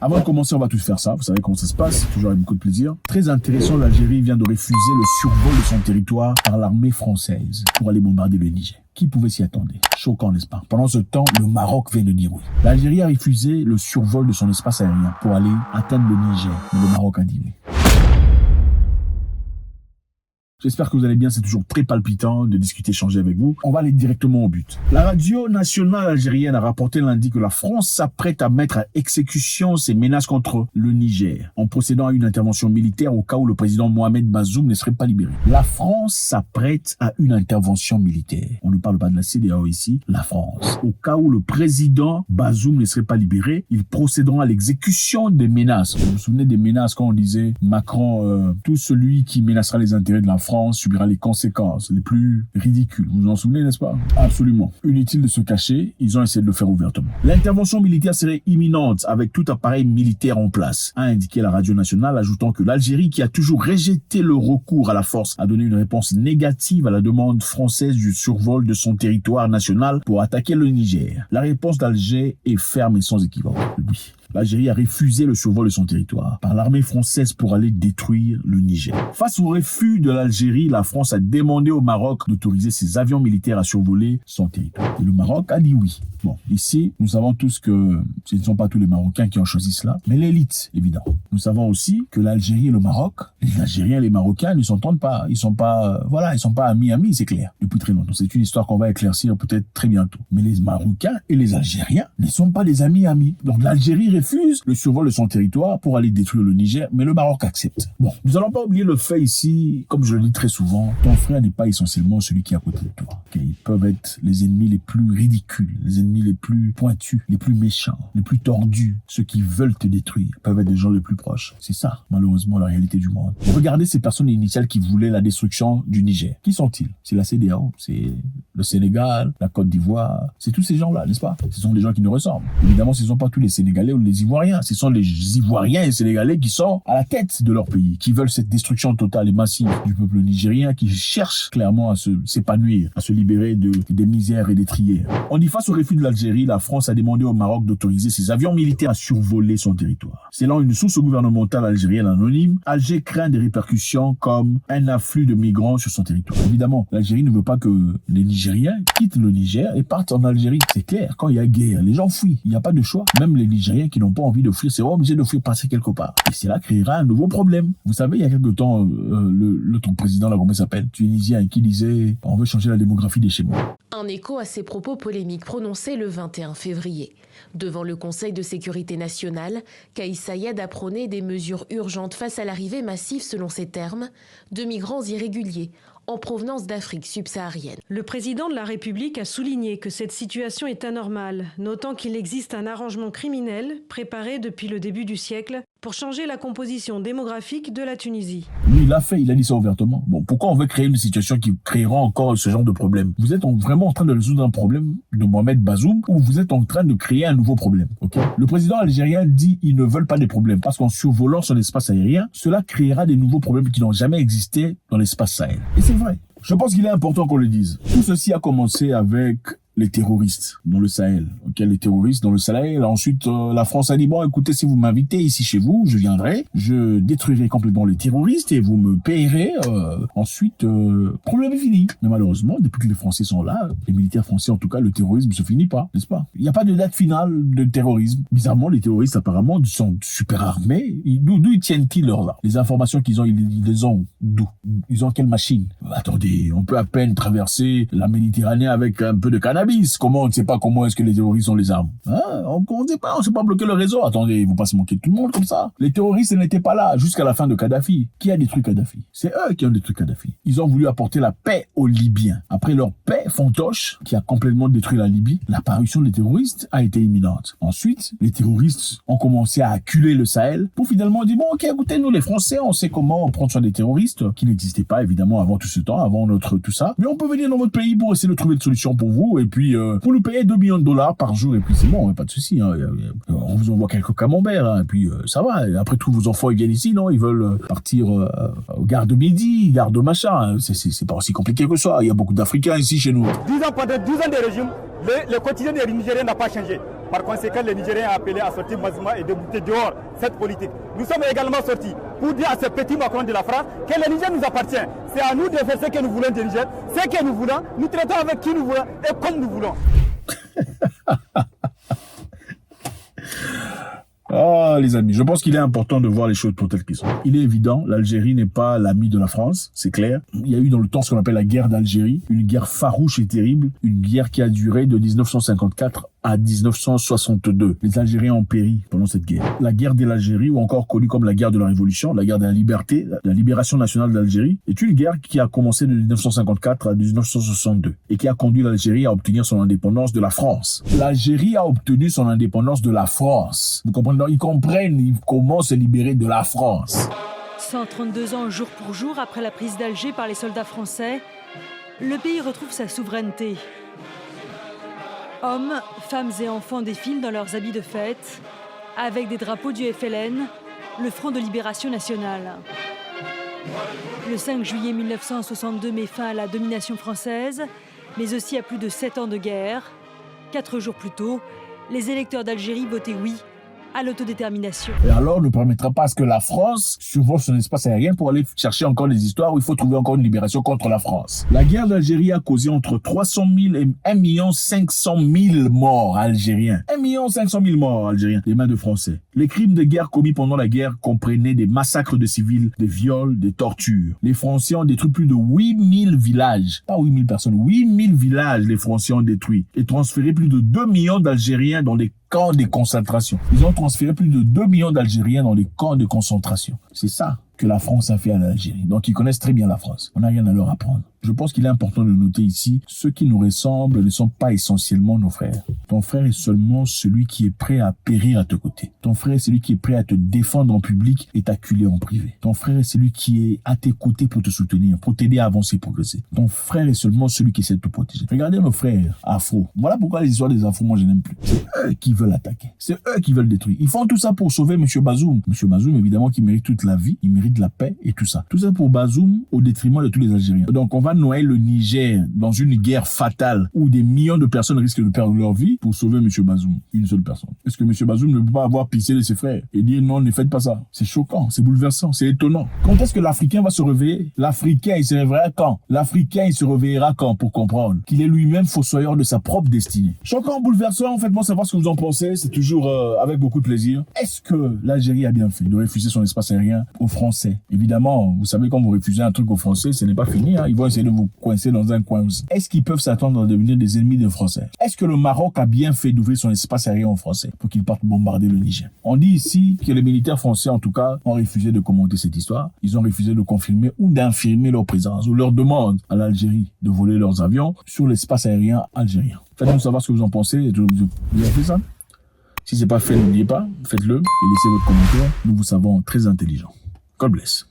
Avant de commencer, on va tous faire ça. Vous savez comment ça se passe, toujours avec beaucoup de plaisir. Très intéressant, l'Algérie vient de refuser le survol de son territoire par l'armée française pour aller bombarder le Niger. Qui pouvait s'y attendre? Choquant, n'est-ce pas? Pendant ce temps, le Maroc vient de dire oui. L'Algérie a refusé le survol de son espace aérien pour aller atteindre le Niger. Mais le Maroc a dit oui. J'espère que vous allez bien, c'est toujours très palpitant de discuter, échanger avec vous. On va aller directement au but. La radio nationale algérienne a rapporté lundi que la France s'apprête à mettre à exécution ses menaces contre le Niger, en procédant à une intervention militaire au cas où le président Mohamed Bazoum ne serait pas libéré. La France s'apprête à une intervention militaire. On ne parle pas de la CEDEAO ici, la France. Au cas où le président Bazoum ne serait pas libéré, ils procéderont à l'exécution des menaces. Vous vous souvenez des menaces quand on disait Macron, tout celui qui menacera les intérêts de la France subira les conséquences les plus ridicules. Vous vous en souvenez, n'est-ce pas? Absolument. Inutile de se cacher, ils ont essayé de le faire ouvertement. L'intervention militaire serait imminente avec tout appareil militaire en place, a indiqué la radio nationale, ajoutant que l'Algérie, qui a toujours rejeté le recours à la force, a donné une réponse négative à la demande française du survol de son territoire national pour attaquer le Niger. La réponse d'Alger est ferme et sans équivoque. Oui. L'Algérie a refusé le survol de son territoire par l'armée française pour aller détruire le Niger. Face au refus de l'Algérie, la France a demandé au Maroc d'autoriser ses avions militaires à survoler son territoire. Et le Maroc a dit oui. Bon, ici, nous savons tous que ce ne sont pas tous les Marocains qui ont choisi cela, mais l'élite, évidemment. Nous savons aussi que l'Algérie et le Maroc, les Algériens et les Marocains ne s'entendent pas. Ils sont pas amis, c'est clair, depuis très longtemps. C'est une histoire qu'on va éclaircir peut-être très bientôt. Mais les Marocains et les Algériens ne sont pas des amis. Donc l'Algérie refuse le survol de son territoire pour aller détruire le Niger, mais le Maroc accepte. Bon, nous allons pas oublier le fait ici, comme je le dis très souvent, ton frère n'est pas essentiellement celui qui est à côté de toi. Okay? Ils peuvent être les ennemis les plus ridicules, les ennemis les plus pointus, les plus méchants, les plus tordus, ceux qui veulent te détruire, peuvent être des gens les plus proches. C'est ça, malheureusement, la réalité du monde. Regardez ces personnes initiales qui voulaient la destruction du Niger. Qui sont-ils? C'est la CEDEAO, c'est le Sénégal, la Côte d'Ivoire, c'est tous ces gens-là, n'est-ce pas? Ce sont des gens qui nous ressemblent. Évidemment, ce ne sont pas tous les Sénégalais ou les Ivoiriens. Ce sont les Ivoiriens et Sénégalais qui sont à la tête de leur pays, qui veulent cette destruction totale et massive du peuple nigérien, qui cherchent clairement à s'épanouir, à se libérer des misères et des trières. On dit face au refus de l'Algérie, la France a demandé au Maroc d'autoriser ses avions militaires à survoler son territoire. Selon une source gouvernementale algérienne anonyme, Alger craint des répercussions comme un afflux de migrants sur son territoire. Évidemment, l'Algérie ne veut pas que les Nigériens quittent le Niger et partent en Algérie. C'est clair, quand il y a guerre, les gens fuient. Il n'y a pas de choix. Même les Nigériens qui n'ont pas envie de fuir seront obligés de fuir passer quelque part. Et cela créera un nouveau problème. Vous savez, il y a quelque temps, l'autre président, là, comment il s'appelle, tunisien, qui disait « on veut changer la démographie des chez moi ». Un écho à ces propos polémiques prononcés le 21 février. Devant le Conseil de sécurité nationale, Kais Saied a prôné des mesures urgentes face à l'arrivée massive, selon ses termes, de migrants irréguliers en provenance d'Afrique subsaharienne. Le président de la République a souligné que cette situation est anormale, notant qu'il existe un arrangement criminel préparé depuis le début du siècle pour changer la composition démographique de la Tunisie. Lui, il l'a fait, il a dit ça ouvertement. Bon, pourquoi on veut créer une situation qui créera encore ce genre de problème? Vous êtes vraiment en train de résoudre un problème de Mohamed Bazoum ou vous êtes en train de créer un nouveau problème, ok? Le président algérien dit qu'ils ne veulent pas des problèmes parce qu'en survolant son espace aérien, cela créera des nouveaux problèmes qui n'ont jamais existé dans l'espace Sahel. Et c'est vrai. Je pense qu'il est important qu'on le dise. Tout ceci a commencé avec les terroristes dans le Sahel. Okay, les terroristes dans le Sahel. Ensuite, la France a dit, bon, écoutez, si vous m'invitez ici chez vous, je viendrai, je détruirai complètement les terroristes et vous me payerez. Ensuite, problème est fini. Mais malheureusement, depuis que les Français sont là, les militaires français, en tout cas, le terrorisme se finit pas, n'est-ce pas? Il n'y a pas de date finale de terrorisme. Bizarrement, les terroristes, apparemment, sont super armés. D'où ils tiennent-ils là? Les informations qu'ils ont, ils les ont d'où? Ils ont quelle machine? Attendez, on peut à peine traverser la Méditerranée avec un peu de cannabis. Comment on ne sait pas comment est-ce que les terroristes ont les armes, hein? On ne sait pas bloquer le réseau. Attendez, ils vont pas se manquer de tout le monde comme ça. Les terroristes n'étaient pas là jusqu'à la fin de Kadhafi. Qui a détruit Kadhafi? C'est eux qui ont détruit Kadhafi. Ils ont voulu apporter la paix aux Libyens. Après leur paix fantoche qui a complètement détruit la Libye, l'apparition des terroristes a été imminente. Ensuite, les terroristes ont commencé à acculer le Sahel pour finalement dire, bon, ok, écoutez, nous les Français, on sait comment prendre soin des terroristes qui n'existaient pas évidemment avant tout ce temps, avant tout ça. Mais on peut venir dans votre pays pour essayer de trouver une solution pour vous et puis pour nous payer 2 millions de dollars par jour et puis c'est bon, pas de souci. Hein. On vous envoie quelques camemberts hein, et puis ça va. Et après tous vos enfants ils viennent ici, non? Ils veulent partir au gare de midi, gare de machin. Hein. C'est pas aussi compliqué que ça. Il y a beaucoup d'Africains ici chez nous. Pendant 10 ans de régime, le quotidien des Nigériens n'a pas changé. Par conséquent, les Nigériens ont appelé à sortir massivement et débouter dehors cette politique. Nous sommes également sortis pour dire à ce petit Macron de la France que le Niger nous appartient. C'est à nous de faire ce que nous voulons du Niger, ce que nous voulons, nous traitons avec qui nous voulons et comme nous voulons. Ah, les amis, je pense qu'il est important de voir les choses pour telles qu'elles sont. Il est évident, l'Algérie n'est pas l'ami de la France, c'est clair. Il y a eu dans le temps ce qu'on appelle la guerre d'Algérie, une guerre farouche et terrible, une guerre qui a duré de 1954 à 1962. Les Algériens ont péri pendant cette guerre. La guerre de l'Algérie, ou encore connue comme la guerre de la Révolution, la guerre de la liberté, la libération nationale d'Algérie, est une guerre qui a commencé de 1954 à 1962 et qui a conduit l'Algérie à obtenir son indépendance de la France. L'Algérie a obtenu son indépendance de la France. Vous comprenez? Ils comprennent comment se libérer de la France. 132 ans jour pour jour après la prise d'Alger par les soldats français, le pays retrouve sa souveraineté. Hommes, femmes et enfants défilent dans leurs habits de fête, avec des drapeaux du FLN, le Front de Libération Nationale. Le 5 juillet 1962 met fin à la domination française, mais aussi à plus de 7 ans de guerre. 4 jours plus tôt, les électeurs d'Algérie votaient oui à l'autodétermination. Et alors ne permettra pas à ce que la France survole son espace aérien pour aller chercher encore des histoires où il faut trouver encore une libération contre la France. La guerre d'Algérie a causé entre 300 000 et 1 500 000 morts algériens. 1 500 000 morts algériens des mains de Français. Les crimes de guerre commis pendant la guerre comprenaient des massacres de civils, des viols, des tortures. Les Français ont détruit plus de 8000 villages. Pas 8000 personnes, 8000 villages les Français ont détruits et transféré plus de 2 millions d'Algériens dans des camps de concentration. Ils ont transféré plus de 2 millions d'Algériens dans les camps de concentration. C'est ça que la France a fait à l'Algérie. Donc ils connaissent très bien la France. On n'a rien à leur apprendre. Je pense qu'il est important de noter ici, ceux qui nous ressemblent ne sont pas essentiellement nos frères. Ton frère est seulement celui qui est prêt à périr à tes côtés. Ton frère est celui qui est prêt à te défendre en public et t'acculer en privé. Ton frère est celui qui est à tes côtés pour te soutenir, pour t'aider à avancer et progresser. Ton frère est seulement celui qui essaie de te protéger. Regardez nos frères afro. Voilà pourquoi les histoires des afro, moi je n'aime plus. C'est eux qui veulent attaquer. C'est eux qui veulent détruire. Ils font tout ça pour sauver M. Bazoum. M. Bazoum, évidemment, qui mérite toute la vie. Il mérite la paix et tout ça. Tout ça pour Bazoum au détriment de tous les Algériens. Donc on va noyer le Niger dans une guerre fatale où des millions de personnes risquent de perdre leur vie pour sauver M. Bazoum. Une seule personne. Est-ce que M. Bazoum ne peut pas avoir pitié de ses frères et dire non, ne faites pas ça? C'est choquant, c'est bouleversant, c'est étonnant. Quand est-ce que l'Africain va se réveiller? L'Africain, il se réveillera quand? L'Africain, il se réveillera quand pour comprendre qu'il est lui-même fossoyeur de sa propre destinée? Choquant, bouleversant, faites-moi savoir ce que vous en pensez. C'est toujours avec beaucoup de plaisir. Est-ce que l'Algérie a bien fait de refuser son espace aérien aux Français? Évidemment, vous savez, quand vous refusez un truc aux Français, ce n'est pas fini. Ils vont essayer de vous coincer dans un coin aussi. Est-ce qu'ils peuvent s'attendre à devenir des ennemis des Français? Est-ce que le Maroc a bien fait d'ouvrir son espace aérien aux Français pour qu'ils partent bombarder le Niger? On dit ici que les militaires français, en tout cas, ont refusé de commenter cette histoire. Ils ont refusé de confirmer ou d'infirmer leur présence ou leur demande à l'Algérie de voler leurs avions sur l'espace aérien algérien. Faites-nous savoir ce que vous en pensez. Vous avez fait ça? Si ce n'est pas fait, n'oubliez pas, faites-le et laissez votre commentaire. Nous vous savons très intelligents. God bless.